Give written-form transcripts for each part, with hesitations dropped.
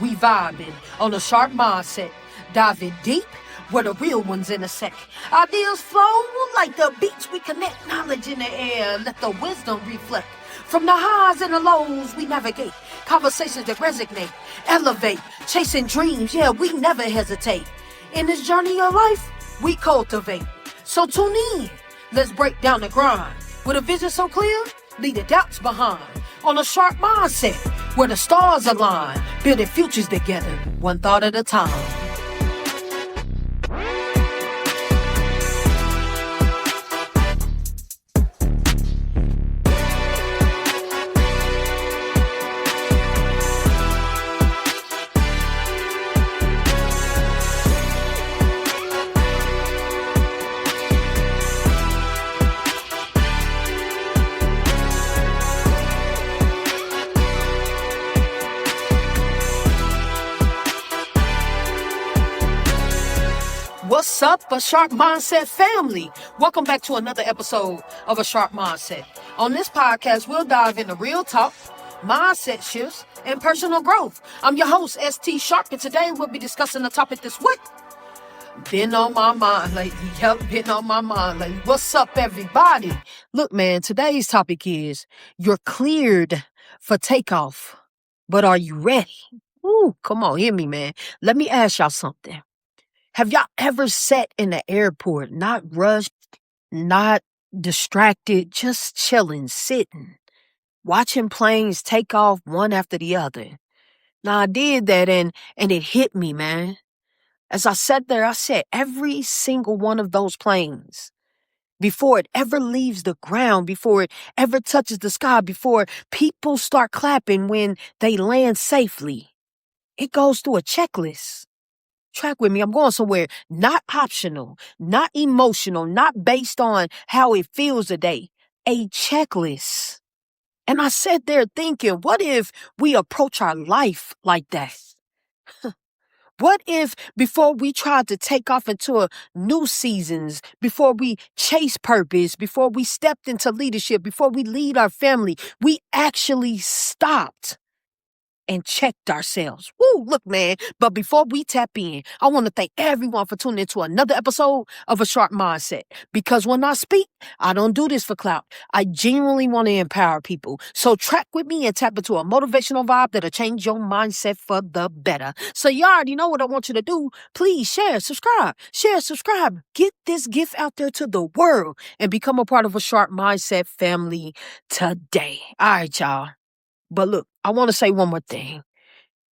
We vibing on a sharp mindset, diving deep where the real ones intersect. Ideas flow like the beach, we connect knowledge in the air, let the wisdom reflect. From the highs and the lows, we navigate conversations that resonate, elevate, chasing dreams, yeah, we never hesitate. In this journey of life, we cultivate. So tune in, let's break down the grind. With a vision so clear, leave the doubts behind. On a sharp mindset, where the stars align, building futures together, one thought at a time. What's up, A Sharp Mindset family? Welcome back to another episode of A Sharp Mindset. On this podcast, we'll dive into real talk, mindset shifts, and personal growth. I'm your host, ST Sharpe, and today we'll be discussing the topic this week. Been on my mind lately. Yep, been on my mind lately. What's up, everybody? Look, man, today's topic is you're cleared for takeoff, but are you ready? Ooh, come on, hear me, man. Let me ask y'all something. Have y'all ever sat in the airport, not rushed, not distracted, just chilling, sitting, watching planes take off one after the other? Now, I did that and it hit me, man. As I sat there, I said, every single one of those planes, before it ever leaves the ground, before it ever touches the sky, before people start clapping when they land safely, it goes through a checklist. Track with me. I'm going somewhere not optional, not emotional, not based on how it feels today. A checklist. And I sat there thinking, what if we approach our life like that? What if before we tried to take off into a new seasons, before we chase purpose, before we stepped into leadership, before we lead our family, we actually stopped and checked ourselves. Woo, look, man. But before we tap in, I want to thank everyone for tuning into another episode of A Sharp Mindset. Because when I speak, I don't do this for clout. I genuinely want to empower people. So track with me and tap into a motivational vibe that'll change your mindset for the better. So you already know what I want you to do. Please share, subscribe. Get this gift out there to the world and become a part of A Sharp Mindset family today. All right, y'all. But look, I want to say one more thing.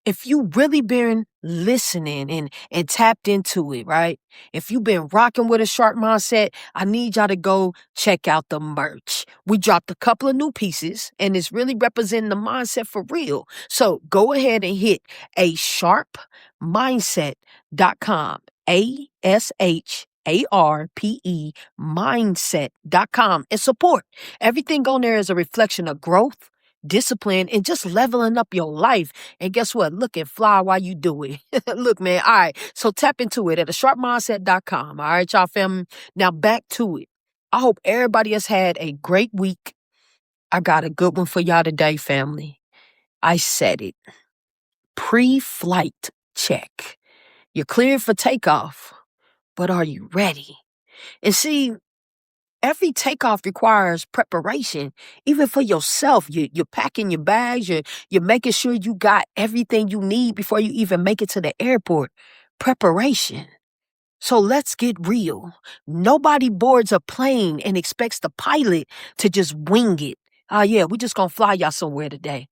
If you really been listening and tapped into it, right? If you've been rocking with A Sharp Mindset, I need y'all to go check out the merch. We dropped a couple of new pieces and it's really representing the mindset for real. So go ahead and hit asharpmindset.com. ASHARPE mindset.com and support. Everything on there is a reflection of growth, discipline, and just leveling up your life. And guess what? Look and fly while you do it. Look, man. All right. So tap into it at asharpmindset.com. All right, y'all family. Now back to it. I hope everybody has had a great week. I got a good one for y'all today, family. I said it. Pre-flight check. You're cleared for takeoff, but are you ready? And see, every takeoff requires preparation, even for yourself. You're packing your bags. You're making sure you got everything you need before you even make it to the airport. Preparation. So let's get real. Nobody boards a plane and expects the pilot to just wing it. Oh, yeah, we just gonna fly y'all somewhere today.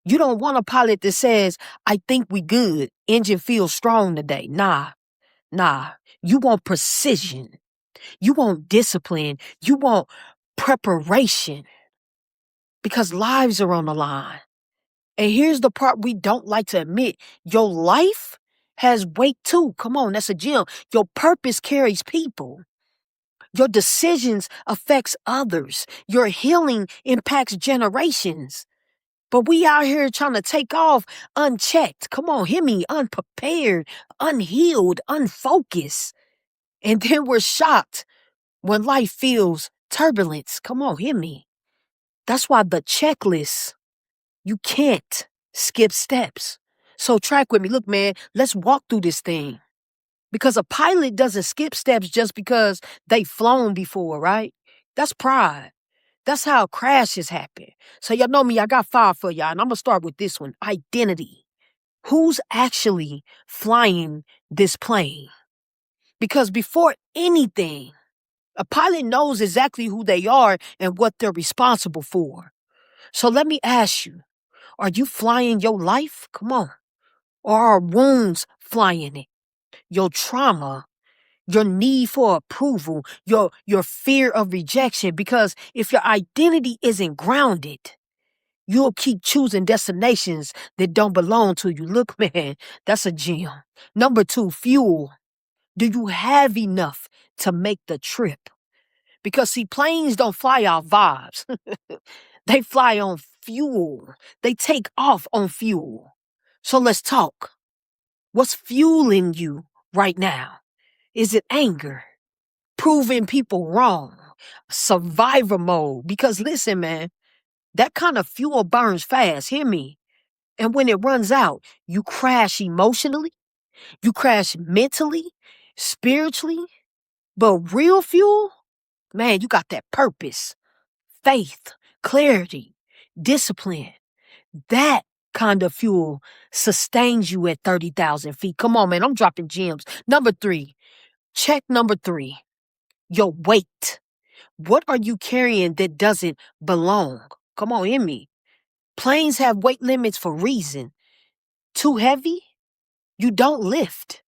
You don't want a pilot that says, I think we good. Engine feels strong today. Nah. You want precision. You want discipline. You want preparation because lives are on the line. And here's the part we don't like to admit. Your life has weight too. Come on, that's a gem. Your purpose carries people. Your decisions affects others. Your healing impacts generations. But we out here trying to take off unchecked. Come on, hear me. Unprepared, unhealed, unfocused. And then we're shocked when life feels turbulence. Come on, hear me. That's why the checklist, you can't skip steps. So track with me. Look, man, let's walk through this thing. Because a pilot doesn't skip steps just because they've flown before, right? That's pride. That's how crashes happen. So y'all know me, I got five for y'all, and I'm gonna start with this one. Identity. Who's actually flying this plane? Because before anything, a pilot knows exactly who they are and what they're responsible for. So let me ask you, are you flying your life? Come on. Or are wounds flying it? Your trauma, your need for approval, your fear of rejection. Because if your identity isn't grounded, you'll keep choosing destinations that don't belong to you. Look, man, that's a gem. Number two, fuel. Do you have enough to make the trip? Because see, planes don't fly off vibes. They fly on fuel. They take off on fuel. So let's talk. What's fueling you right now? Is it anger? Proving people wrong? Survivor mode? Because listen, man, that kind of fuel burns fast. Hear me. And when it runs out, you crash emotionally, you crash mentally, spiritually. But real fuel, man, you got that purpose, faith, clarity, discipline. That kind of fuel sustains you at 30,000 feet. Come on, man, I'm dropping gems. Number three, check number three, your weight. What are you carrying that doesn't belong? Come on, in me. Planes have weight limits for reason. Too heavy? You don't lift.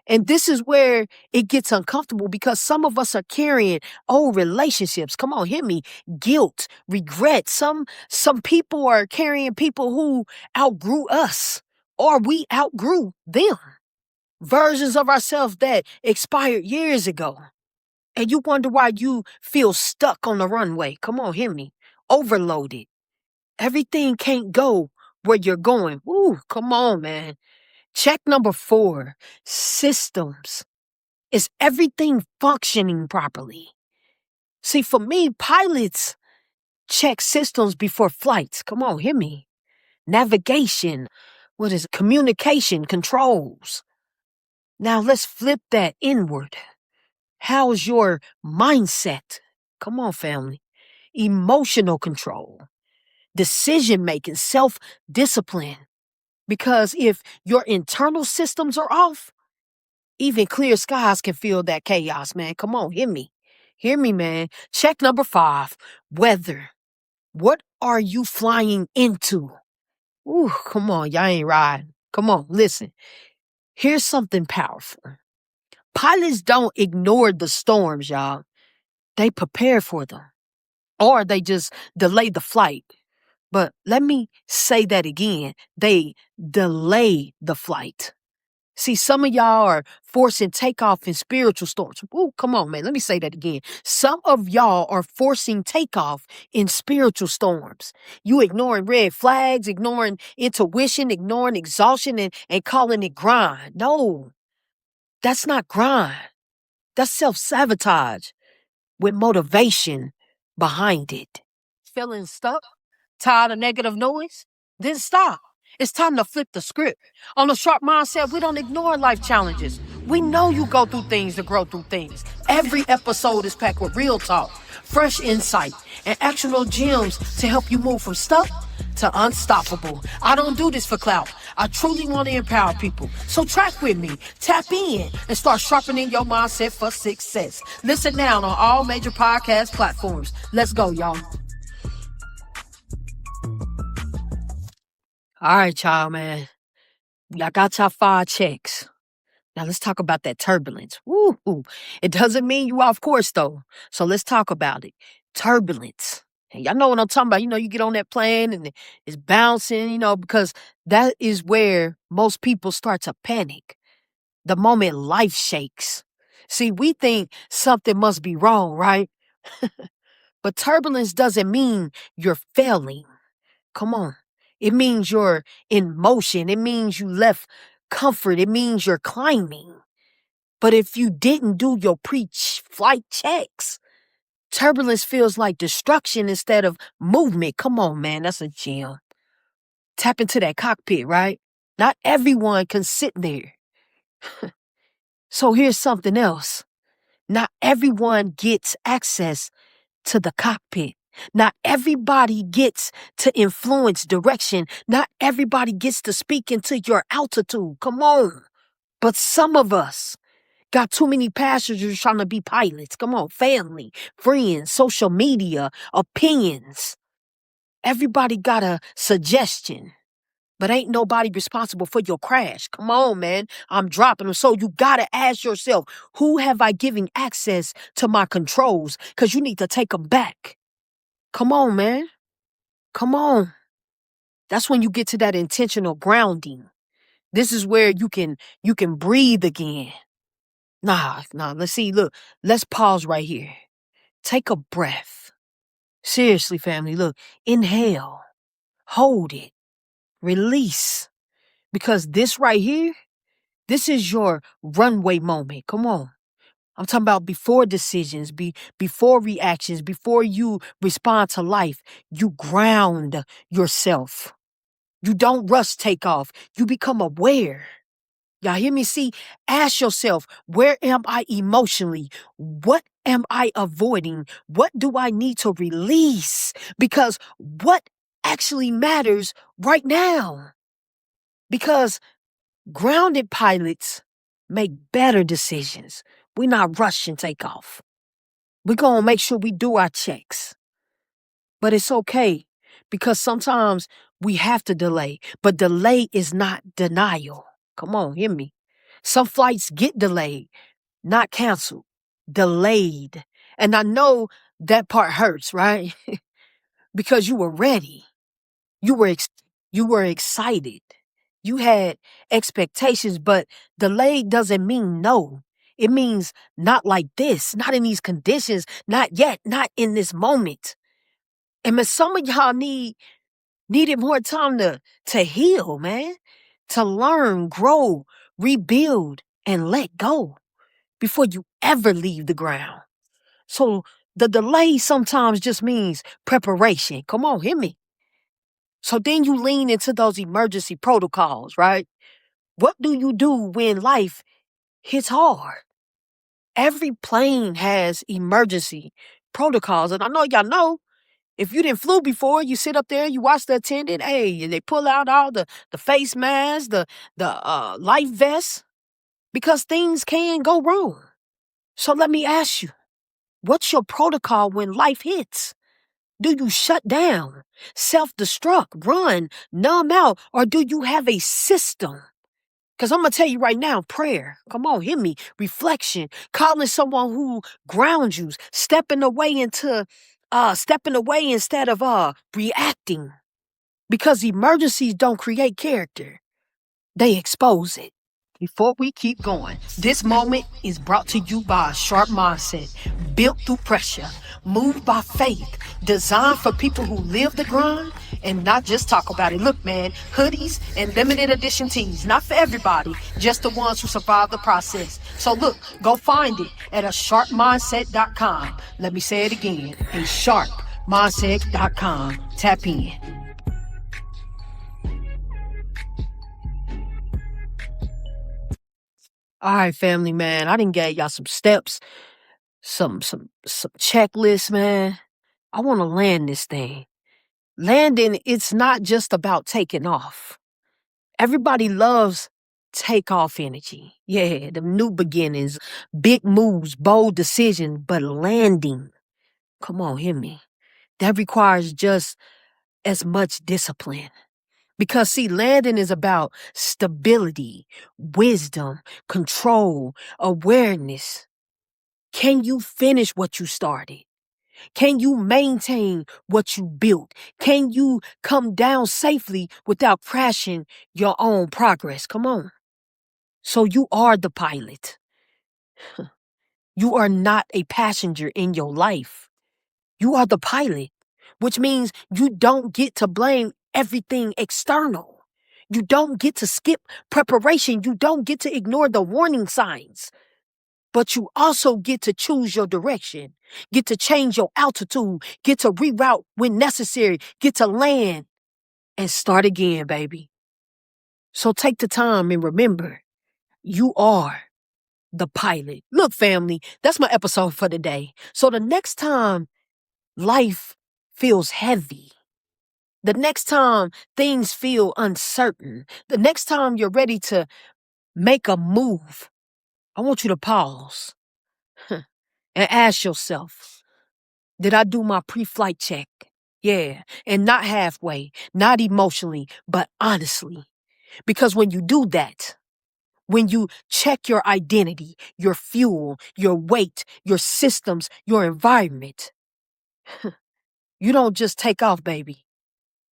And this is where it gets uncomfortable because some of us are carrying old relationships. Come on, hear me. Guilt, regret. Some people are carrying people who outgrew us or we outgrew them. Versions of ourselves that expired years ago. And you wonder why you feel stuck on the runway. Come on, hear me. Overloaded. Everything can't go where you're going. Ooh, come on, man. Check number four, systems. Is everything functioning properly? See, for me, pilots check systems before flights. Come on, hear me. Navigation, what is it? Communication, controls. Now let's flip that inward. How's your mindset? Come on, family. Emotional control, decision making, self discipline. Because if your internal systems are off, even clear skies can feel that chaos, man. Come on, hear me. Hear me, man. Check number five, weather. What are you flying into? Ooh, come on, y'all ain't riding. Come on, listen. Here's something powerful. Pilots don't ignore the storms, y'all. They prepare for them. Or they just delay the flight. But let me say that again. They delay the flight. See, some of y'all are forcing takeoff in spiritual storms. Ooh, come on, man. Let me say that again. Some of y'all are forcing takeoff in spiritual storms. You ignoring red flags, ignoring intuition, ignoring exhaustion, and calling it grind. No, that's not grind. That's self-sabotage with motivation behind it. Feeling stuck? Tired of negative noise? Then stop. It's time to flip the script. On a sharp mindset, we don't ignore life challenges. We know you go through things to grow through things. Every episode is packed with real talk, fresh insight, and actionable gems to help you move from stuck to unstoppable. I don't do this for clout. I truly want to empower people. So track with me, tap in, and start sharpening your mindset for success. Listen now on all major podcast platforms. Let's go, y'all. All right, y'all, man. I got y'all 5 checks. Now let's talk about that turbulence. Woo! It doesn't mean you off course though. So let's talk about it. Turbulence. And y'all know what I'm talking about. You know, you get on that plane and it's bouncing, because that is where most people start to panic. The moment life shakes. See, we think something must be wrong, right? But turbulence doesn't mean you're failing. Come on. It means you're in motion. It means you left comfort. It means you're climbing. But if you didn't do your pre-flight checks, turbulence feels like destruction instead of movement. Come on, man. That's a gem. Tap into that cockpit, right? Not everyone can sit there. So here's something else. Not everyone gets access to the cockpit. Not everybody gets to influence direction. Not everybody gets to speak into your altitude. Come on. But some of us got too many passengers trying to be pilots. Come on, family, friends, social media, opinions. Everybody got a suggestion, but ain't nobody responsible for your crash. Come on, man. I'm dropping them. So you got to ask yourself, who have I given access to my controls? Because you need to take them back. Come on, man. Come on. That's when you get to that intentional grounding. This is where you can breathe again. Nah, let's pause right here. Take a breath. Seriously, family, look, inhale, hold it, release. Because this right here, this is your runway moment. Come on. I'm talking about before decisions, before reactions, before you respond to life, you ground yourself. You don't rush takeoff. You become aware. Y'all hear me? See, ask yourself, where am I emotionally? What am I avoiding? What do I need to release? Because what actually matters right now? Because grounded pilots make better decisions. We're not rushing takeoff. We're going to make sure we do our checks. But it's okay because sometimes we have to delay. But delay is not denial. Come on, hear me. Some flights get delayed, not canceled, delayed. And I know that part hurts, right? Because you were ready. You were excited. You had expectations, but delayed doesn't mean no. It means not like this, not in these conditions, not yet, not in this moment. And man, some of y'all needed more time to heal, man, to learn, grow, rebuild, and let go before you ever leave the ground. So the delay sometimes just means preparation. Come on, hear me. So then you lean into those emergency protocols, right? What do you do when life hits hard? Every plane has emergency protocols. And I know y'all know, if you didn't flew before, you sit up there, you watch the attendant, hey, they pull out all the face masks, the life vests, because things can go wrong. So let me ask you, what's your protocol when life hits? Do you shut down, self-destruct, run, numb out, or do you have a system? Because I'm going to tell you right now, prayer, come on, hear me, reflection, calling someone who grounds you, stepping away instead of reacting. Because emergencies don't create character, they expose it. Before we keep going, this moment is brought to you by a sharp mindset, built through pressure, moved by faith, designed for people who live the grind and not just talk about it. Look, man, hoodies and limited edition tees, not for everybody, just the ones who survive the process. So look, go find it at asharpmindset.com. Let me say it again, asharpmindset.com. Tap in. All right, family, man. I done gave y'all some steps, some checklists, man. I want to land this thing. Landing, it's not just about taking off. Everybody loves takeoff energy. Yeah, the new beginnings, big moves, bold decisions, but landing, come on, hear me. That requires just as much discipline. Because see, landing is about stability, wisdom, control, awareness. Can you finish what you started? Can you maintain what you built? Can you come down safely without crashing your own progress? Come on. So you are the pilot. You are not a passenger in your life. You are the pilot, which means you don't get to blame everything external. You don't get to skip preparation. You don't get to ignore the warning signs. But you also get to choose your direction, get to change your altitude, get to reroute when necessary, get to land and start again, baby. So take the time and remember, you are the pilot. Look, family, that's my episode for today. So the next time life feels heavy, the next time things feel uncertain, the next time you're ready to make a move, I want you to pause and ask yourself, did I do my pre-flight check? Yeah, and not halfway, not emotionally, but honestly. Because when you do that, when you check your identity, your fuel, your weight, your systems, your environment, you don't just take off, baby.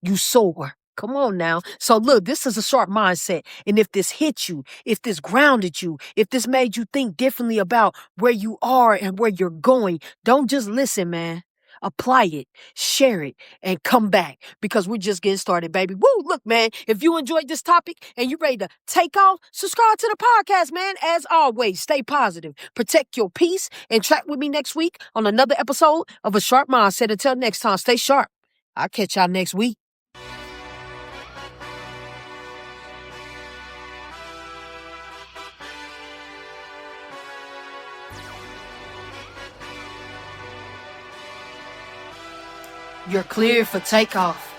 You soar. Come on now. So look, this is a sharp mindset. And if this hit you, if this grounded you, if this made you think differently about where you are and where you're going, don't just listen, man. Apply it, share it, and come back because we're just getting started, baby. Woo! Look, man, if you enjoyed this topic and you're ready to take off, subscribe to the podcast, man. As always, stay positive, protect your peace, and track with me next week on another episode of A Sharp Mindset. Until next time, stay sharp. I'll catch y'all next week. You're cleared for takeoff.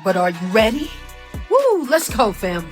But are you ready? Woo, let's go, family.